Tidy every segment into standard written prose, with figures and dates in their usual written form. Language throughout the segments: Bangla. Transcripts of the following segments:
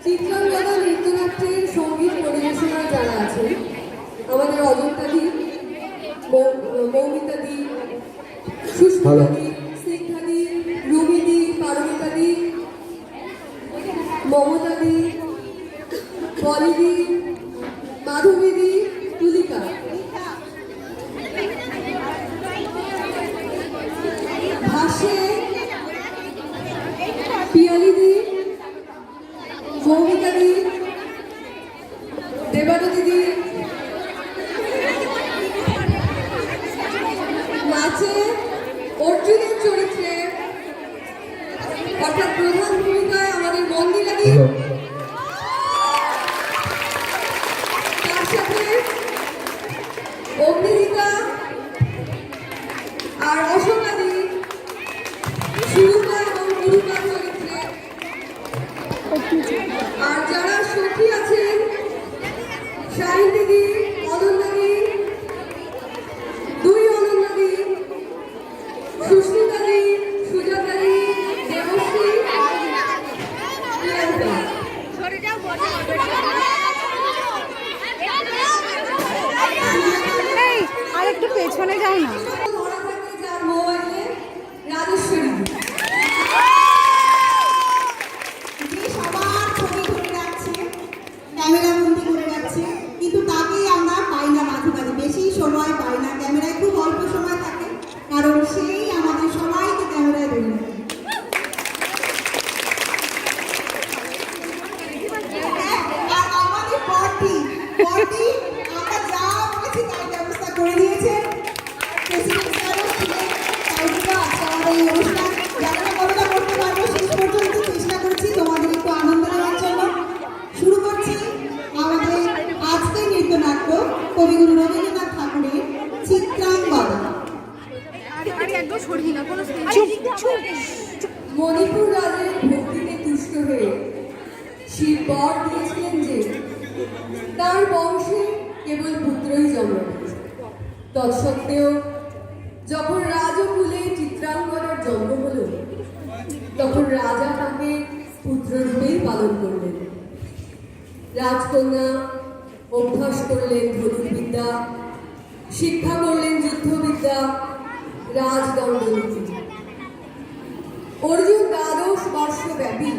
চিত্রাঙ্গদা নৃত্যনাট্যের সঙ্গীত পরিবেশনায় যারা আছেন, আমাদের অজন্তাদি, মৌমিতাদি, সুস্মিতাদি, স্নিগ্ধাদি, রুমিদি, পারমিতাদি, মমতাদি, পলিদি, মাধবীদি, তুলিকা, ভাষে পিয়ালিদি, মৌমিতাদি, দেবানু দিদি, নাচে অর্জুনের চরিত্রে অর্থাৎ প্রধান ভূমিকায় আমাদের মন্দিরাদি, তার সাথে অগ্নিদিতা আর অশোকাদি সুরুপা এবং গুরুপা চরিত্রে, আর যারা সখী আছেন শাহিন দিদি, অনন্যাদি, দুই অনন্যাদি, সুস্মিতাদি, সুজাতাদি, দেবশ্রী, প্রিয়াঙ্কা। আরেকটু পেছনে যাও না। ধরা থাকে যার মোবাইলে রাজেশ্বরী, যে সবার ছবি ধরে রাখছে, ক্যামেরা বন্দি করে রাখছে, কিন্তু তাকেই আমরা পাই না মাঝে মাঝে, বেশি সময় পাই না, ক্যামেরায় খুব অল্প সময় থাকে, কারণ সেই আমাদের সবাইকে ক্যামেরায় ধরে রাখে। আর আমাদের পরটি আমরা যা বলেছি তার ব্যবস্থা করে দিয়েছেন প্রেসিডেন্ট স্যারও ছিলেন, তাই জন্য আজকে আমাদের এই অনুষ্ঠান যারা কতটা করতে পারবো শেষ পর্যন্ত চেষ্টা করছি তোমাদের একটু আনন্দ নেওয়ার জন্য। শুরু করছি আমাদের আজকের নৃত্যনাট্য কবিগুরু রবীন্দ্রনাথ ঠাকুরের চিত্রাঙ্গদা। মণিপুর রাজের ভক্তিতে তুষ্ট হয়ে শিব বর দিয়েছিলেন যে তার বংশে কেবল পুত্রই জন্ম নিয়েছে। তৎসত্ত্বেও যখন রাজকুলে চিত্রাঙ্গদার জন্ম হল, তখন রাজা তাকে পুত্ররূপেই পালন করলেন। রাজকন্যা অভ্যাস করলেন ধনুর্বিদ্যা, শিক্ষা করলেন যুদ্ধবিদ্যা, রাজদণ্ডনীতি। অর্জুন 12 বর্ষ ব্যাপী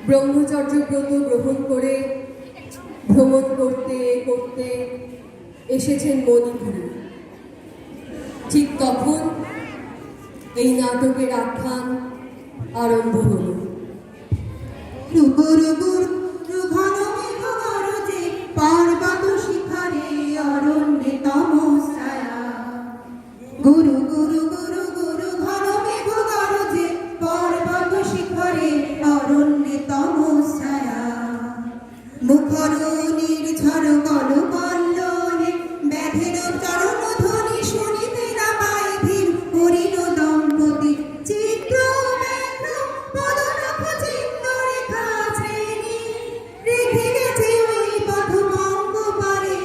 ব্রহ্মচর্য ব্রত গ্রহণ করে ভ্রমণ করতে করতে এসেছেন মণিপুরে। ঠিক তখন এই নাটকের আখ্যান আরম্ভ হল। পর্বত শিখরে অরণ্যে তমসায়া, গুরু গুরু গুরু গুরু ঘন মেঘ গরজে, পর্বত শিখরে অরণ্যে তমসায়া, মুখর নির্ঝর কল কল্লোলে, ব্যাধের চরণ ধ্বনি শুনিতে না পাই ধীর, হরিণ দম্পতি চিত্র মেঘ পদনখ চিহ্ন রেখা শ্রেণী, রেখে গেছে ওই পথভঙ্গ পারে,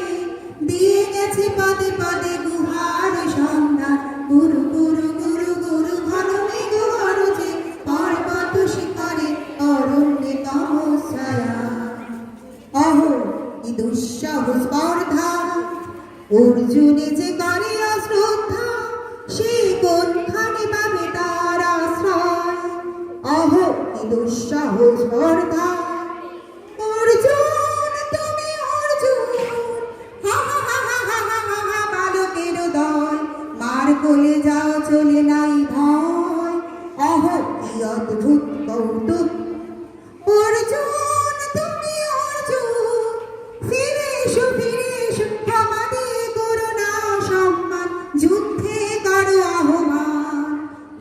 দিয়ে গেছে পদে পদে গুহার সন্ধান, গুরু গুরু গুরু গুরু ঘন মেঘ গরজে, পর্বত শিখরে অরণ্যে তমসায়া। অহো কি দুঃসহ স্পর্ধা, অর্জুনে যে করে অশ্রদ্ধা, সে কোনখানে পাবে তার আশ্রয়। অহো কি দুঃসহ স্পর্ধা, অর্জুন তুমি অর্জুন, হা হা হা হা হা হা হা হা, বালকের দল, মার কোলে যাও চলে নাই ভয়। অহো কি অদ্ভুত কৌতুক, অর্জুন তুমি অর্জুন, ফিরে এসো ক্ষমা দিয়ে করো না সম্মান, যুদ্ধে করো আহ্বান,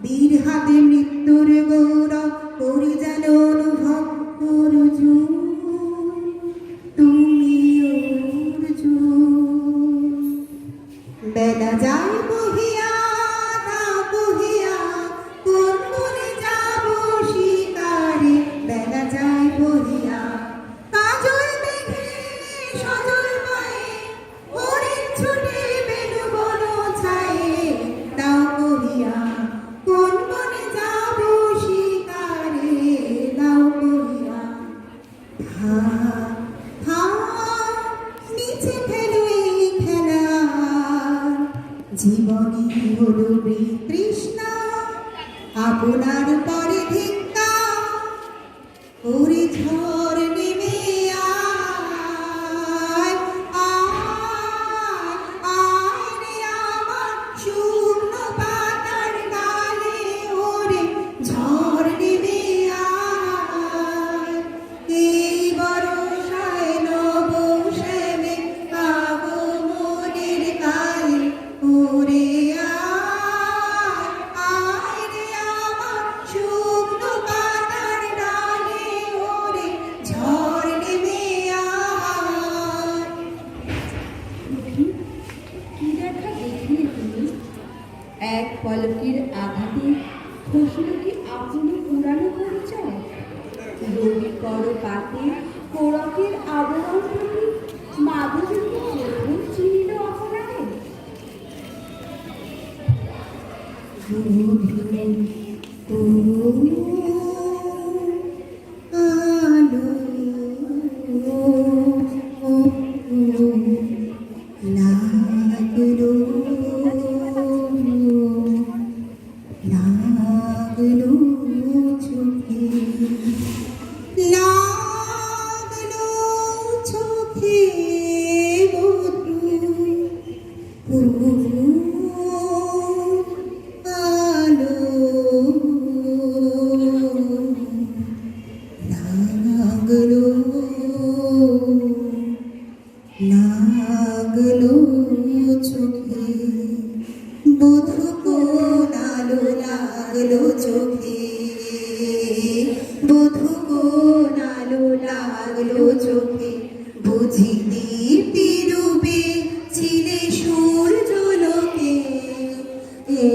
বীর হাতে মৃত্যুর গৌরব করি যেন অনুভব। ওরে ঝড় নেমে আয়, আয়, আয় রে আমার শুকনো পাতার ডালে, ওরে ঝড় নেমে আয়। এই বর্ষায় নব শ্যামে পাবো মনের কালে, ওরে আয়, আয় রে আমার শুকনো পাতার ডালে, ওরে ঝড় নেমে আয়। কি দেখা দেখলে তুমি? এক পলকের আঘাতে খসল কি আপনি পুরানো পরিচয়? রবি কর পাতে কোরকের আবরণ প্রতি মাধুরী প্রথম চিনিল আপনাকে। লাগলো চোখে বধূ কোন আলো লাগলো চোখে, বধূ কোন আলো লাগলো চোখে, বুঝি দীপ্তি রূপে ছিলে সূর্য লোকে। এ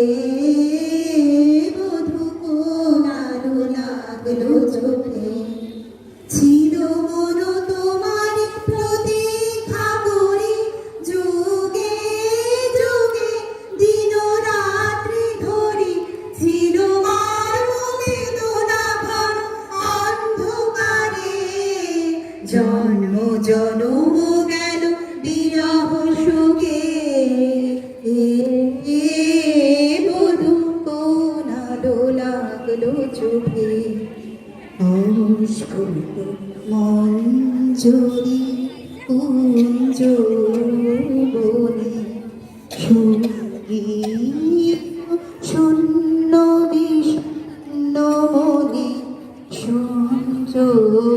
বধূ কোন আলো লাগলো চোখে, ছিল মন তোমার প্রতীক্ষা করি, যুগে যুগে দিন রাত্রি ধরি, ছিল মার বেদনা ঘন অন্ধকারে। জন্ম জনম গেল বিরহ সুখে, এ বধূ কোন আলো লাগলো চোখে। অস্ফুট মঞ্জরি কুঞ্জ বনে, সঙ্গীত শূন্য বিষণ্ণ মনে, সঞ্জবনে।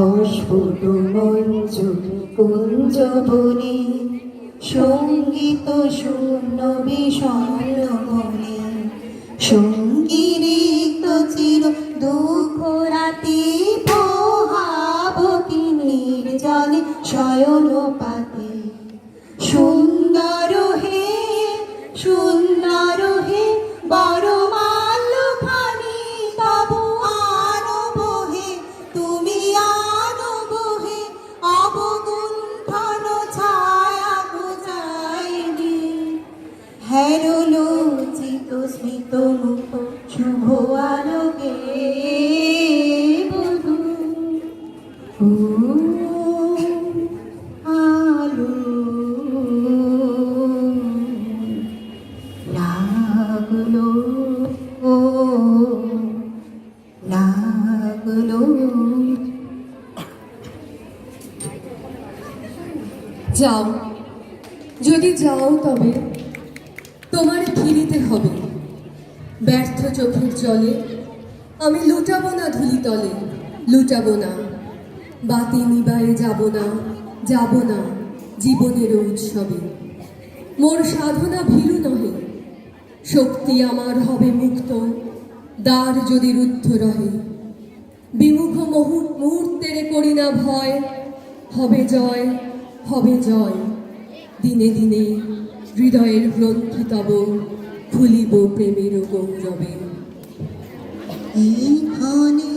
অস্ফুট মঞ্জরি কুঞ্জ বনে, সঙ্গীত শূন্য বিষণ্ণ মনে, সঙ্গীত চির দুঃখ রাতি পোহাবতী নির্জনে শয়ন পাতে। সুন্দর হে সুন্দর হে বরমাল্য খানি তব আনব হে, তুমি আনব হে অবগুণ্ঠন ছায়া গোচাইনি। হেরলোচিত স্মিত মুখ শুভ আলোকে, বধূ ও আলো লাগলো, ও লাগলো। যাও, যদি যাও তবে তোমার ফিরিতে হবে। ব্যর্থ চোখের জলে আমি লুটাবো না ধুলিতলে, লুটাবো না। বাতি নিবায়ে যাব না, যাব না জীবনের উৎসবে। মোর সাধনা ভীরু নহে, শক্তি আমার হবে মুক্ত, দ্বার যদি রুদ্ধ রহে। বিমুখ মুহূর্তের করি না ভয়, হবে জয়, হবে জয়। দিনে দিনে হৃদয়ের গ্রন্থি তব খুলিব প্রেমের গৌরবে। এইখানে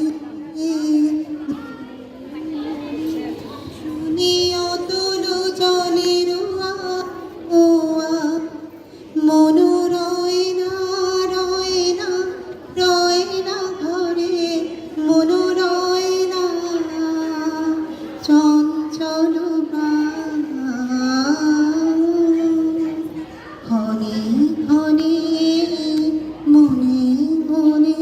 শুনি অতল জলের আওয়া, মন রয় না রয় না রয় না ঘরে, মন রয় না চঞ্চল প্রাণ। ক্ষণে ক্ষণে মনে মনে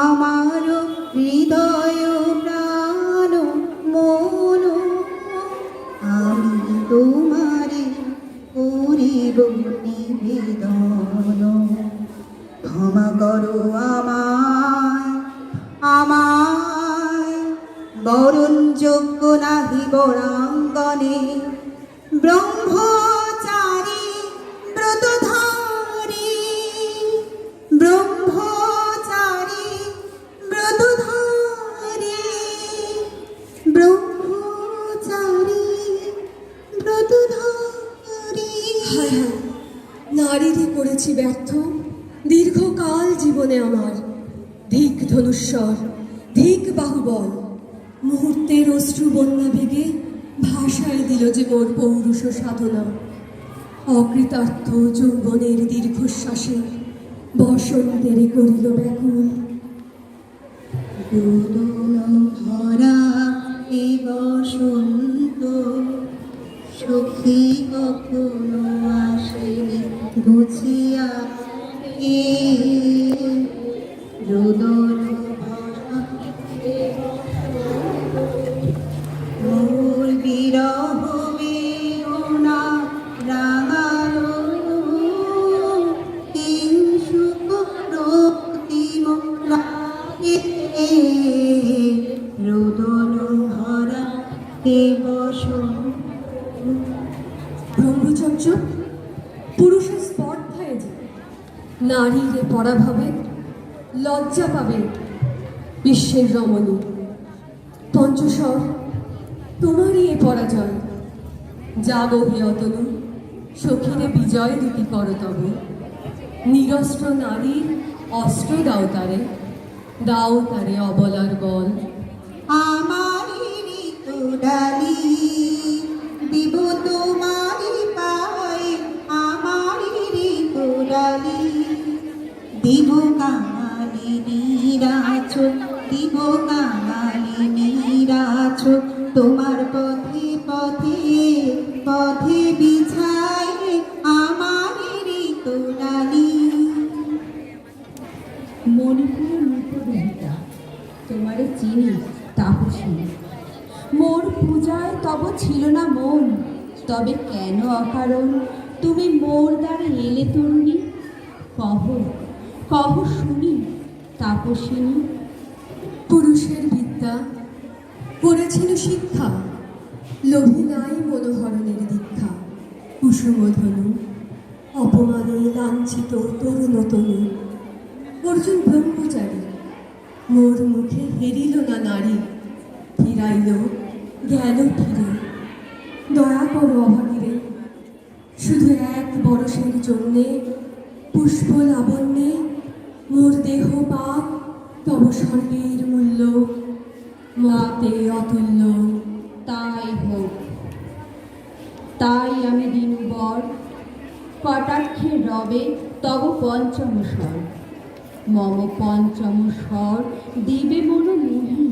আমার হৃদয় প্রাণ মন আমি তোমারে করিব নিবেদন। ক্ষমা করো আমায় আমায় বরণ যোগ্য নাহি বরাঙ্গনে ব্রহ্মচারী ব্রতধারী ব্রহ্মচারী ব্রতধারী ব্রহ্মচারী ব্রতধারী। হায় হায়, নারীরে করেছি ব্যর্থ দীর্ঘকাল জীবনে আমার। ধিক ধনুস্বর, ধিক বাহুবল, মুহূর্তের অশ্রু বন্যা ভেগে ভাষায় দিল যে মোর পৌরুষ সাধনা। অকৃতার্থ যৌবনের দীর্ঘশ্বাসে বসন্তের করিল ব্যাকুল। রোদন ভরা এ বসন্ত সখী কখনো আসেনি বুঝিয়া এ রোদন ভরা এ বসন্ত মোর বিরহ বেদনা রাঙালো কিংসুক রক্তিম রাগে রোদন ভরা এ বসন্ত। ব্রহ্মচর্য পুরুষের স্পর্ধায় যে নারীরে পরাভাবে লজ্জা পাবে বিশ্বের রমণী। পঞ্চস্বর তোমারই এ পরাজয়। যাবো হে অতনু, সখীরে বিজয় দুটি করতব। নিরস্ত্র নারীর অস্ত্র দাও তারে অবলার বল। আমারি ঋতুডালি দিব তোমারি পায়ে আমারি ঋতুডালি দিব কামালিনী রাছো দিব কামালিনী রাছো তোমার পথে পথে পথে বিছাই আমারি ঋতুডালি। মণিপুর রূপদেহিতা তোমারে চিনি তাপসী মোর পূজায় তব ছিল না মন তবে কেন অকারণ তুমি মোর দ্বারে এলে তরুণী কহ কহ শুনি তাপসিনী। পুরুষের বিদ্যা করেছিল শিক্ষা, লোভী নাই মনোহরণের দীক্ষা। কুসুমধনু অপমানে লাঞ্ছিত তরুণ তনু। অর্জুন ব্রহ্মচারী মোর মুখে হেরিল না নারী। ফিরাইল গেল ফিরে, দয়া করো অভাগীরে। শুধু এক বরষের জন্যে পুষ্প লাবণ্যে মোর দেহ পাক তব স্বর্গের মূল্য মাতে অতুল্য। তাই হোক, তাই আমি দিনবর কটাক্ষে রবে তব পঞ্চম স্বর মম পঞ্চম স্বর দিবে মন মোহি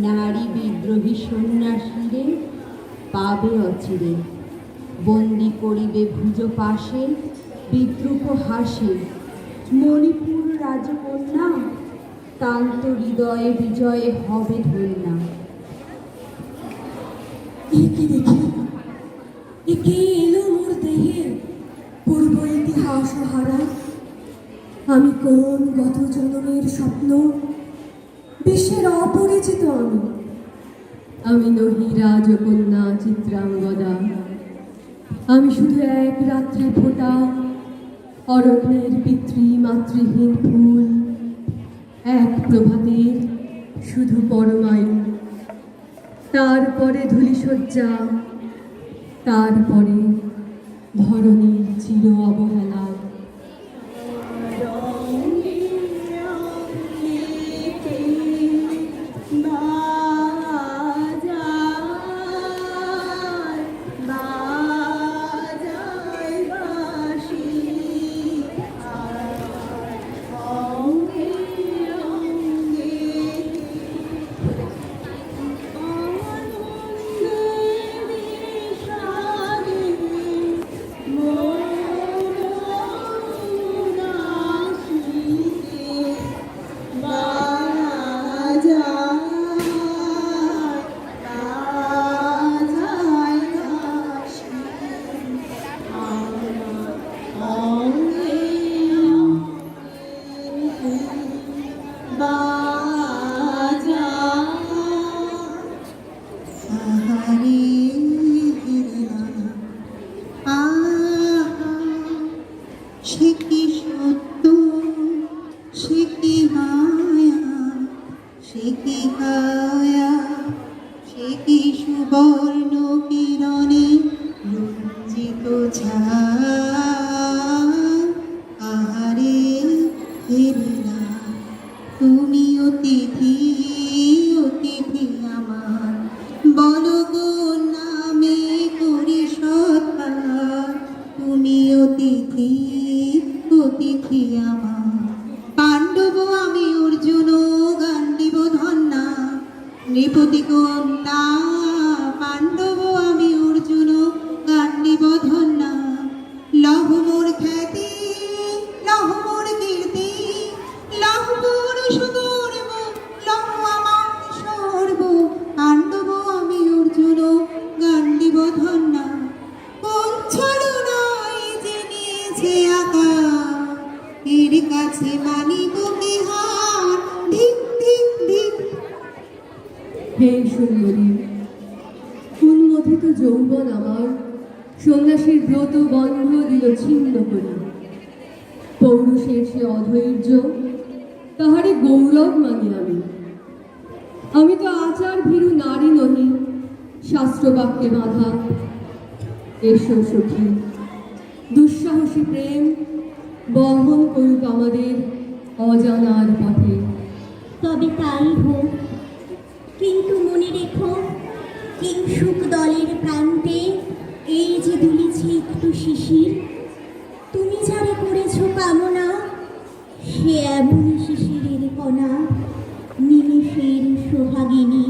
নারী বিদ্রোহী সন্ন্যাসীরে পাবে অচিরে বন্দি করিবে ভুজ পাশে বিদ্রুপ হাসে মণিপুর রাজকন্যা কান্ত হৃদয়ে বিজয়ে হবে ধন্যা। একে দেখি, একে এলো মোর দেহে পূর্ব ইতিহাস হারা। আমি কোন গত জন্মের স্বপ্ন, বিশ্বের অপরিচিত আমি নহি রাজকন্যা চিত্রাঙ্গদা। আমি শুধু এক রাত্রে ফোটা অরণ্যের পিতৃ মাতৃহীন ফুল, এক প্রভাতের শুধু পরমায়ু। তারপরে ধূলিসজ্জা, তারপরে ধরণীর চির অবহেলা। আহারে হেরা, আহা, সে কি সত্য, সে কি মায়া, সে কি কায়া, সে কি সুবর্ণ কিরণে রঞ্জিত ছায়া। আহারে হেরা, তুমি অতিথি, অতিথি আমার, বলো গো নামে করি সৎকার। তুমি অতিথি, অতিথি আমার, পাণ্ডব আমি অর্জুন, গান্ডীব ধন্যা, নৃপতি কন্যা। পাণ্ডব আমি অর্জুন, গান্ডীব ধন্যা, লহ মোর খ্যাতি, লহ মোর কীর্তি, লহ মোর সুগর্ব, লহ আমার সর্ব। পাণ্ডব আমি অর্জুন, গান্ডীব ধন্যা, কোন ছলনায় যে নিয়েছে আকার, এর কাছে মানিব কি হার। ধিক ধিক ধিক। হে সুন্দরী, উন্মথিত যৌবন আমার সন্ন্যাসীর ব্রত বন্ধ দিল ছিন্ন করে। পৌরুষের সে অধৈর্য, তাহারে গৌরব মানি আমি। আমি তো আচার ভীরু নারী নহি, শাস্ত্রবাক্যে বাঁধা। এসো সখী, দুঃসাহসী প্রেম বহন করুক আমাদের অজানার পথে। তবে তাই হোক, কিন্তু মনে রেখো, কিংসুক দলের প্রান্তে এই যে দুলিছে একটু শিশির, তুমি যারে করেছো কামনা, সে এমনই শিশিরের কণা, নিমেষের সোহাগিনী।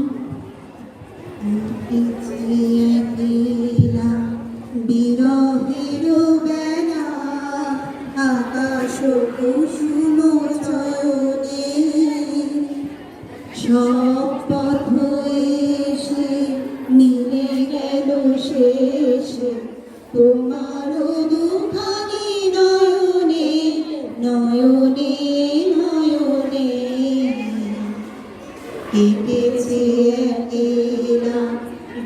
একলা বিরহের বেলা, আকাশ কুসুম চয়নে, সব পথ এসে মিলে গেল শেষে তোমার দুখানি নয়নে, নয়নে নয়নে। কেটেছে একলা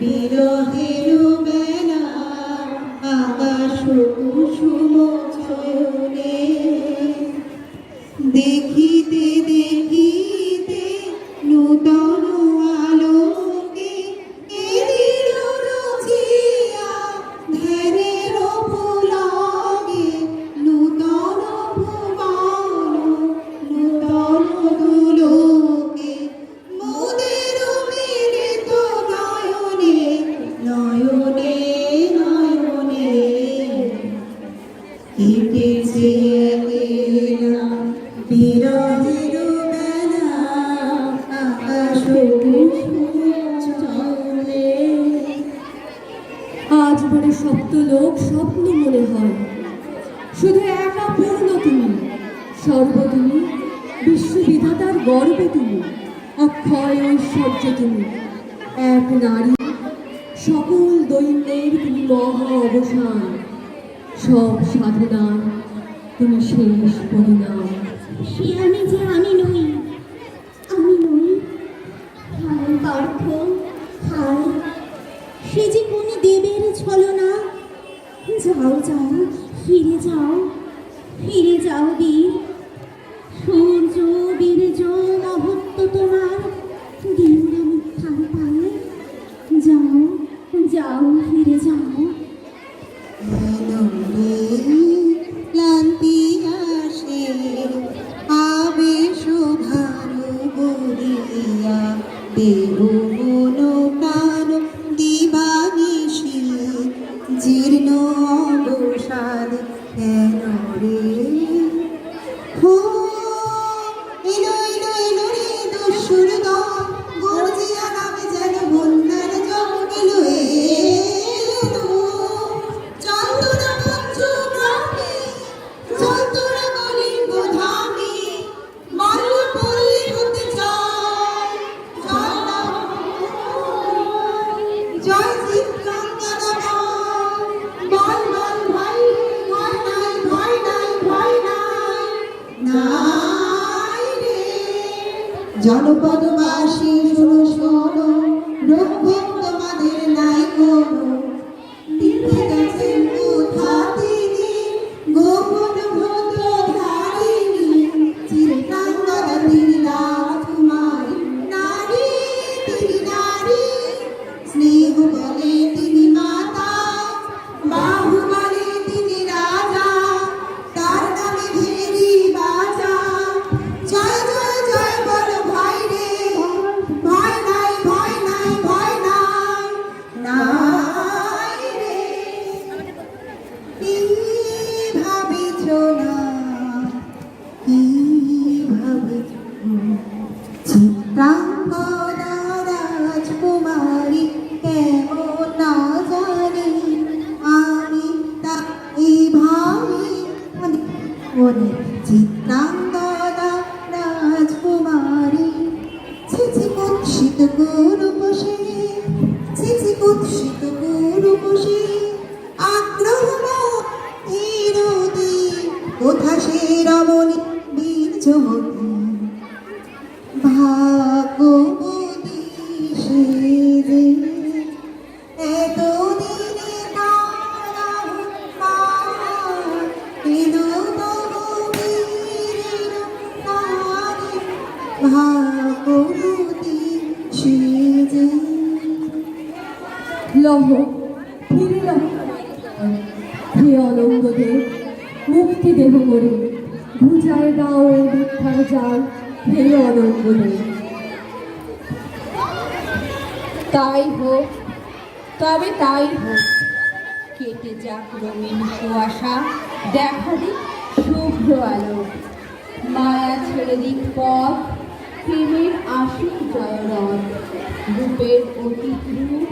বিরহের বেলা, আকাশ কুসুম চয়নে। দেখিতে দেখিতে নূতন আলোকে এদিন রচিয়া ধ্যানের ফুলাগে, নূতন ভুবন, নূতন দুলোকে, মোদের মিলিত নয়নে, নয়নে নয়নে। কেটেছে একলা বিরহের বেলা, আকাশ কুসুম চয়নে। আজ বড় সপ্তলোক স্বপ্ন মনে হয়, শুধু একা পূর্ণ তুমি, সর্ব তুমি, বিশ্ববিধাতার গর্ব তুমি, অক্ষয় ঐশ্বর্য তুমি, এক নারী, সকল দৈন্যের তুমি মহা অবসান, সব সাধনার তুমি শেষ পরিণাম। সে আমি যে আমি নই, আমি নই। হায় পার্থ, হায়, সে যে কোন দেবের ছলনা। যাও যাও, ফিরে যাও, ফিরে যাও বীর। সূর্য বীর্য মহত্ব তোমার দিনরা মিথ্যার পায়ে। যাও যাও, ফিরে যাও। ক্লান্তি আসে আবেশ ভানু বলিয়া, দেহ মন প্রাণ দিবানিশি, জীর্ণ অবসাদ কেন রে। হো এলো এলো এলো রে দস্যুর দল, গর্জিয়া নামে যেন বন্যার জল। এলো এলো চন্দনা পঞ্চগ্রামে, চন্দনা কলিঙ্গ ধামে, মল্লপল্লী হতে জয়, জয় জয় চিত্রাঙ্গদা বল বল ভাই, ভয় নাই ভয় নাই ভয় নাই, নাই রে। জনপদবাসী শোনো শোনো, রঘুভক্ত রমণী চিত্রাঙ্গদা রাজকুমারী ছিছি কুৎসিত কুরূপসী ছিছি কুৎসিত কুরূপসী আগ্রহ হিরোদি কোথা সে রমণী বীর্যমতী ভাগ্যবতী সে যে এতদিনে তারা এলো তবু বীরের নারী ভাগ্যবতী সে যে লহ ফিরে লহ হে অনঙ্গদেব মুক্তি দেহ করে বুঝায় দাও এ মিথ্যার জাল হে অনঙ্গদেব। তাই হোক, তবে তাই হোক, কেটে যাক রঙিন কুয়াশা, দেখা দিক শুভ্র আলো, মায়া ছেড়ে দিক পথ, প্রেমের আসুক জয়রথ, রূপের অতীত রূপ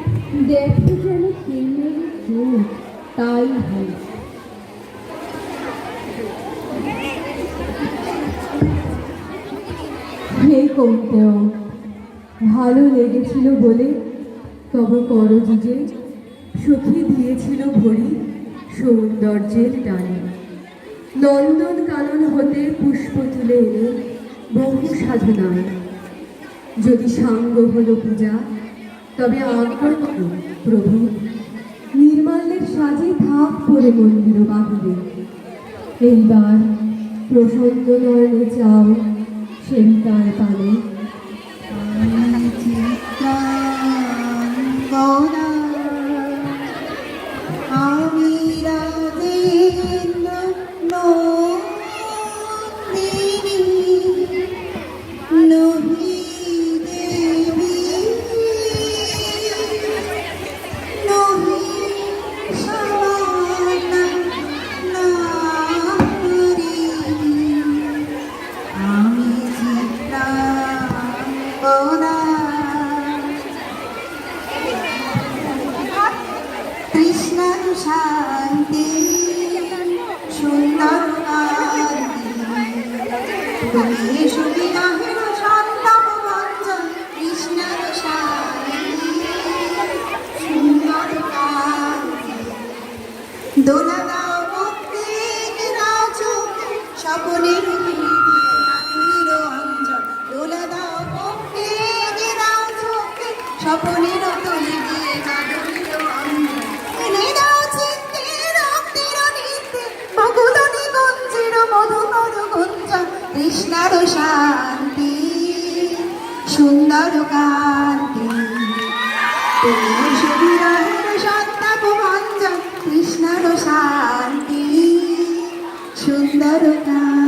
দেখে যেন প্রেমের রূপ, তাই হোক। হে কৌন্তেয়, ভালো লেগেছিল বলে তব করযুজে সখী দিয়েছিল ভরি সৌন্দর্যের টানে। নন্দন কানন হতে পুষ্প তুলে এনে বহু সাধনায়, যদি সাঙ্গ হলো পূজা তবে আজ্ঞা করো প্রভু, নির্মাল্যের সাজে থাক পরে মন্দির বাহিরে। এইবার প্রসন্ন নয়নে চাও সেবিকার পানে। চিত্রাঙ্গদা আমি রাজেন্দ্র নন্দিনী নহি দেবী নহি সমানা নারী আমি চিত্রাঙ্গদা কৃষ্ণর শান্তি সুন্দর তুমি সুবিনাহের সন্তাপ ভঞ্জন কৃষ্ণর শান্তি সুন্দর দোলা দাও মুক্তি দাও চোখে স্বপনের আগুনের অঞ্জন দোলা দাও মুক্তি দাও চোখে স্বপনের তুলি দিয়ে আগুনের অঞ্জন এনে দাও চিত্তে রক্তের নিত্যে ভগদনি গঞ্জের মধুকর গুঞ্জন কৃষ্ণার শান্তি সুন্দর কান্তি তুমি সুবিরাহের সন্তাপ ভঞ্জন কৃষ্ণার শান্তি সুন্দর কান্তি।